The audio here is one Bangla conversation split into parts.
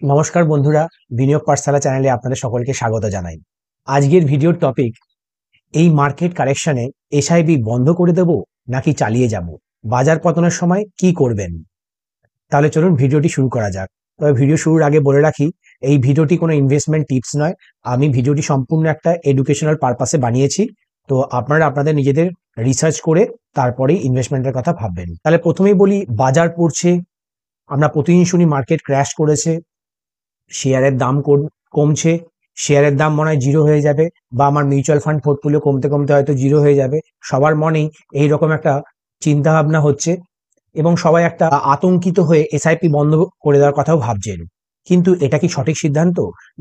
নমস্কার বন্ধুরা, বিনিয়োগ পাঠশালা চ্যানেলে আপনাদের সকলকে স্বাগত জানাই। আজকের ভিডিওর টপিক, এই মার্কেট কারেকশনে এসআইপি বন্ধ করে দেব নাকি চালিয়ে যাব, বাজার পতনের সময় কি করবেন। তাহলে চলুন ভিডিওটি শুরু করা যাক। তবে ভিডিও শুরুর আগে বলে রাখি, এই ভিডিওটি কোনো ইনভেস্টমেন্ট টিপস নয়। আমি ভিডিওটি সম্পূর্ণ একটা এডুকেশনাল পারপাসে বানিয়েছি। তো আপনারা আপনাদের নিজেদের রিসার্চ করে তারপরেই ইনভেস্টমেন্টের কথা ভাববেন। তাহলে প্রথমেই বলি, বাজার পড়ছে, আমরা প্রতিদিন শুনি মার্কেট ক্র্যাশ করেছে, শেয়ারের দাম কমছে, শেয়ারের দাম মনে হয় জিরো হয়ে যাবে, বা আমার মিউচুয়াল ফান্ড পোর্টফোলিও কমতে কমতে হয়তো জিরো হয়ে যাবে। সবার মনেই এইরকম একটা চিন্তা ভাবনা হচ্ছে এবং সবাই একটা আতঙ্কিত হয়ে এসআইপি বন্ধ করে দেওয়ার কথাও ভাবছেন। কিন্তু এটা কি সঠিক সিদ্ধান্ত,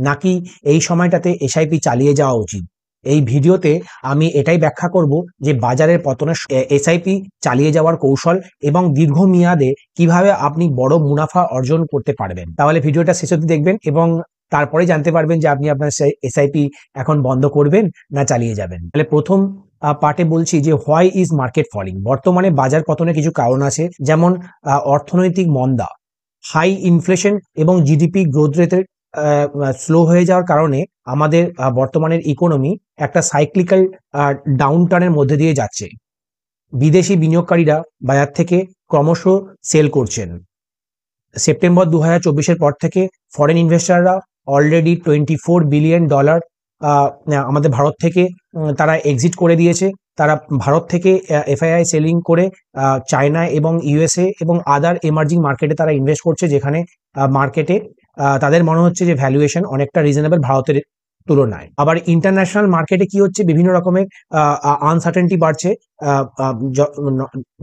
নাকি এই সময়টাতে এসআইপি চালিয়ে যাওয়া উচিত? এই ভিডিওতে আমি এটাই ব্যাখ্যা করব যে বাজারের পতনের এসআইপি চালিয়ে যাওয়ার কৌশল এবং দীর্ঘমেয়াদে কিভাবে আপনি বড় মুনাফা অর্জন করতে পারবেন। তাহলে ভিডিওটা শেষ অবধি দেখবেন এবং তারপরে জানতে পারবেন যে আপনি আপনার এসআইপি এখন বন্ধ করবেন না চালিয়ে যাবেন। তাহলে প্রথম পার্টে বলছি যে হোয়াই ইজ মার্কেট ফলিং। বর্তমানে বাজার পতনের কিছু কারণ আছে, যেমন অর্থনৈতিক মন্দা, হাই ইনফ্লেশন এবং জিডিপি গ্রোথ রেটের স্লো হয়ে যাওয়ার কারণে আমাদের বর্তমানের ইকোনমি একটা সাইক্লিক্যাল ডাউন টার্নের মধ্যে দিয়ে যাচ্ছে। বিদেশি বিনিয়োগকারীরা বাজার থেকে ক্রমশ সেল করছেন। সেপ্টেম্বর 2024-এর পর থেকে ফরেন ইনভেস্টররা অলরেডি $24 বিলিয়ন আমাদের ভারত থেকে তারা এক্সিট করে দিয়েছে। তারা ভারত থেকে এফআইআই সেলিং করে চায়না এবং ইউএসএ এবং আদার এমার্জিং মার্কেটে তারা ইনভেস্ট করছে, যেখানে মার্কেটে তাদের মনে হচ্ছে যে ভ্যালুয়েশন অনেকটা রিজনেবল ভারতের তুলনায়। আবার ইন্টারন্যাশনাল মার্কেটে কি হচ্ছে, বিভিন্ন রকমের আনসার্টেনটি বাড়ছে।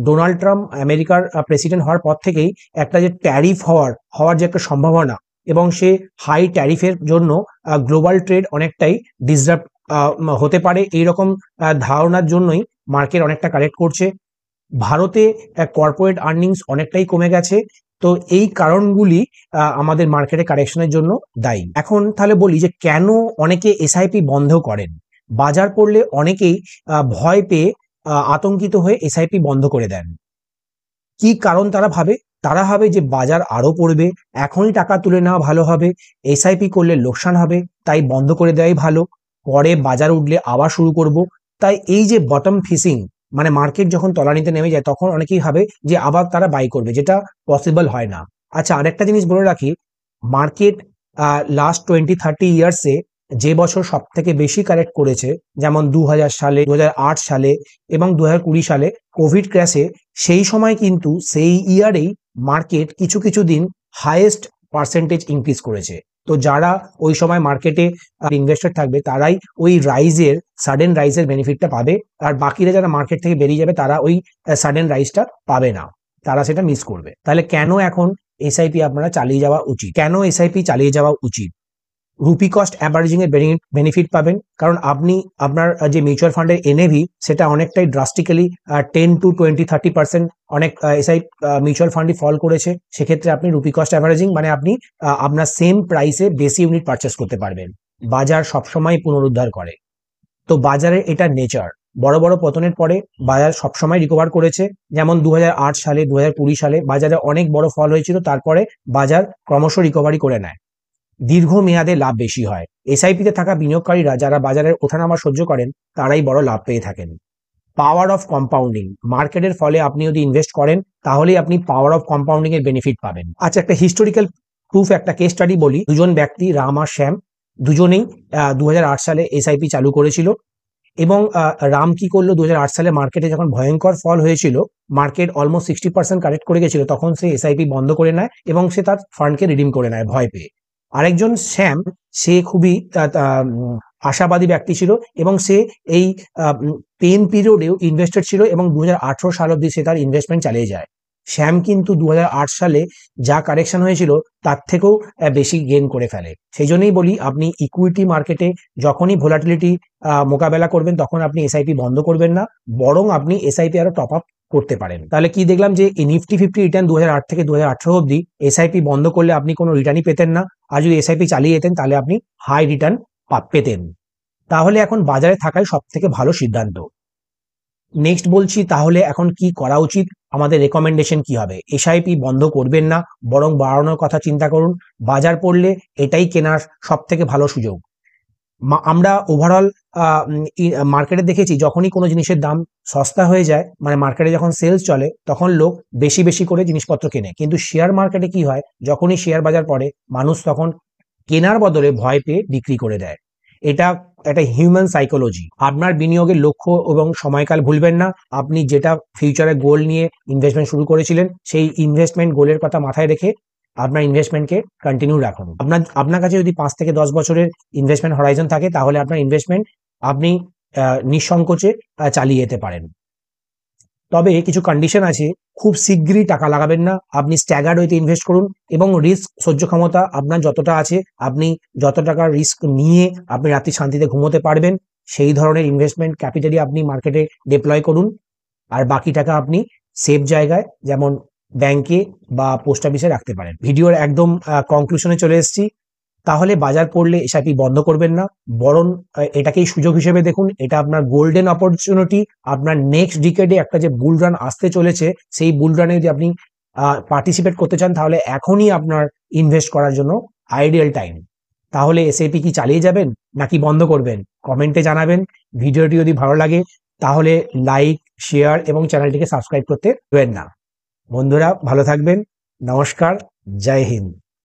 ডোনাল্ড ট্রাম্প আমেরিকার প্রেসিডেন্ট হওয়ার পর থেকেই একটা যে ট্যারিফ হওয়ার যে একটা সম্ভাবনা, এবং সে হাই ট্যারিফের জন্য গ্লোবাল ট্রেড অনেকটাই ডিসরাপ্ট হতে পারে, এইরকম ধারণার জন্যই মার্কেট অনেকটা কারেক্ট করছে। ভারতে কর্পোরেট আর্নিংস অনেকটাই কমে গেছে। তো এই কারণগুলি আমাদের মার্কেটে কারেকশনের জন্য দায়ী। এখন তাহলে বলি যে কেন অনেকে এসআইপি বন্ধ করেন। বাজার পড়লে অনেকেই ভয় পেয়ে আতঙ্কিত হয়ে এসআইপি বন্ধ করে দেন। কি কারণ তারা ভাবে যে বাজার আরো পড়বে, এখনই টাকা তুলে নেওয়া ভালো হবে, এসআইপি করলে লোকসান হবে, তাই বন্ধ করে দেওয়াই ভালো, পরে বাজার উঠলে আবার শুরু করব। তাই এই যে বটম ফিশিং, মানে মার্কেট যখন তলানিতে নেমে যায় তখন অনেকেই ভাবে যে আবার তারা বাই করবে, যেটা পসিবল হয় না। আচ্ছা, আরেকটা জিনিস বলে রাখি, মার্কেট লাস্ট 20-30 ইয়ার্সে যে বছর সব থেকে বেশি কারেক্ট করেছে, যেমন 2000 সালে, 2008 সালে এবং 2020 সালে কোভিড ক্র্যাশে, সেই সময় কিন্তু সেই ইয়ারেই মার্কেট কিছু কিছু দিন হাইয়েস্ট পার্সেন্টেজ ইনক্রিজ করেছে। তো যারা ওই সময় মার্কেটে ইনভেস্টেড থাকবে তারাই ওই সাডেন রাইজের বেনিফিটটা পাবে, আর বাকিরা যারা মার্কেট থেকে বেরিয়ে যাবে তারা ওই সাডেন রাইজটা পাবে না, তারা সেটা মিস করবে। তাহলে কেন এখন এসআইপি আপনারা চালিয়ে যাওয়া উচিত? কেন এসআইপি চালিয়ে যাওয়া উচিত? রুপি কস্ট অ্যাভারেজিং এর বেনিফিট পাবেন, কারণ আপনি আপনার যে মিউচুয়াল ফান্ডের এনএভি সেটা অনেকটাই ড্রাস্টিক্যালি 10 to 20-30% অনেক এসআই মিউচুয়াল ফান্ডই ফল করেছে। সেক্ষেত্রে আপনি রুপি কস্ট অ্যাভারেজিং মানে আপনি আপনার সেম প্রাইসে বেশি ইউনিট পারচেস করতে পারবেন। বাজার সবসময় পুনরুদ্ধার করে, তো বাজারের এটা নেচার। বড় বড় পতনের পরে বাজার সবসময় রিকভার করেছে, যেমন 2008 সালে, 2020 সালে বাজারে অনেক বড় ফল হয়েছিল, তারপরে বাজার ক্রমশ রিকভারি করে নেয়। দীর্ঘমেয়াদে লাভ বেশি হয়। এসআইপিতে থাকা বিনিয়োগকারীরা যারা বাজারের ওঠানামা সহ্য করেন তারাই বড় লাভ পেয়ে থাকেন। পাওয়ার অফ কম্পাউন্ডিং, মার্কেটের ফলে আপনি যদি ইনভেস্ট করেন তাহলেই আপনি পাওয়ার অফ কম্পাউন্ডিং এর বেনিফিট পাবেন। আচ্ছা, একটা হিস্টোরিক্যাল প্রুফ, একটা কেস স্টাডি বলি। দুজন ব্যক্তি, রাম আর শ্যাম, দুজনেই 2008 সালে এসআইপি চালু করেছিল। এবং রাম কি করলো, 2008 সালে মার্কেটে যখন ভয়ঙ্কর ফল হয়েছিল, মার্কেট অলমোস্ট 60% কারেক্ট করে গেছিল, তখন সে এসআইপি বন্ধ করে নেয় এবং সে তার ফান্ডকে রিডিম করে নেয় ভয় পেয়ে। আরেকজন শ্যাম, সে খুবই আশাবাদী ব্যক্তি ছিল এবং সে এই পেন পিরিয়ডেও ইনভেস্টেড ছিল এবং 2018 সাল অব্দি সে তার ইনভেস্টমেন্ট চালিয়ে যায়। শ্যাম কিন্তু 2008 সালে যা কারেকশন হয়েছিল তার থেকেও বেশি গেইন করে ফেলে। সেই জন্যই বলি, আপনি ইকুইটি মার্কেটে যখনই ভোলাটিলিটি মোকাবেলা করবেন তখন আপনি এসআইপি বন্ধ করবেন না, বরং আপনি এসআইপি আরো টপ আপ করতে পারেন। তাহলে কি দেখলাম যে নিফটি 50 রিটার্ন 2008 থেকে 2018 অব্দি এসআইপি বন্ধ করলে আপনি কোনো রিটার্নই পেতেন না, আর যদি এসআইপি চালিয়ে যেতেন তাহলে আপনি হাই রিটার্ন পেতেন। তাহলে এখন বাজারে থাকাই সব থেকে ভালো সিদ্ধান্ত। নেক্সট বলছি, তাহলে এখন কি করা উচিত, আমাদের রেকমেন্ডেশন কি হবে? এসআইপি বন্ধ করবেন না, বরং বাড়ানোর কথা চিন্তা করুন। বাজার পড়লে এটাই কেনার সব থেকে ভালো সুযোগ। আমরা ওভারঅল মার্কেটে দেখেছি, যখনই কোনো জিনিসের দাম সস্তা হয়ে যায়, মানে মার্কেটে যখন সেলস চলে, তখন লোক বেশি বেশি করে জিনিসপত্র কেনে। কিন্তু শেয়ার মার্কেটে কি হয়, যখনই শেয়ার বাজার পড়ে, মানুষ তখন কেনার বদলে ভয় পেয়ে বিক্রি করে দেয়। এটা একটা হিউম্যান সাইকোলজি। আপনার বিনিয়োগের লক্ষ্য এবং সময়কাল ভুলবেন না। আপনি যেটা ফিউচারে গোল নিয়ে ইনভেস্টমেন্ট শুরু করেছিলেন, সেই ইনভেস্টমেন্ট গোলের কথা মাথায় রেখে আপনার ইনভেস্টমেন্টকে কন্টিনিউ রাখুন। আপনার কাছে যদি 5 থেকে 10 বছরের ইনভেস্টমেন্ট হরাইজন থাকে, তাহলে আপনার ইনভেস্টমেন্ট আপনি নিঃসংকোচে চালিয়ে যেতে পারেন। তবে কিছু কন্ডিশন আছে। খুব শিগগিরই টাকা লাগাবেন না। আপনি স্ট্যাগার্ড ওয়েতে ইনভেস্ট করুন এবং রিস্ক সহ্য ক্ষমতা আপনার যতটা আছে, আপনি যত টাকার রিস্ক নিয়ে আপনি রাত্রি শান্তিতে ঘুমোতে পারবেন, সেই ধরনের ইনভেস্টমেন্ট ক্যাপিটালই আপনি মার্কেটে ডিপ্লয় করুন। আর বাকি টাকা আপনি সেফ জায়গায়, যেমন ব্যাংকে বা পোস্ট অফিসে রাখতে পারেন। ভিডিওর একদম কনক্লুশনে চলে এসেছি। তাহলে বাজার পড়লে এসআইপি বন্ধ করবেন না, বরং এটাকেই সুযোগ হিসেবে দেখুন। এটা আপনার গোল্ডেন অপরচুনিটি। আপনার নেক্সট ডিকেডে একটা যে বুল রান আসতে চলেছে, সেই বুল রানে যদি আপনি পার্টিসিপেট করতে চান, তাহলে এখনই আপনার ইনভেস্ট করার জন্য আইডিয়াল টাইম। তাহলে এসআইপি কি চালিয়ে যাবেন নাকি বন্ধ করবেন? কমেন্টে জানাবেন। ভিডিওটি যদি ভালো লাগে, তাহলে লাইক, শেয়ার এবং চ্যানেলটিকে সাবস্ক্রাইব করতে ভুলবেন না। বন্ধুরা ভালো থাকবেন। নমস্কার। জয় হিন্দ।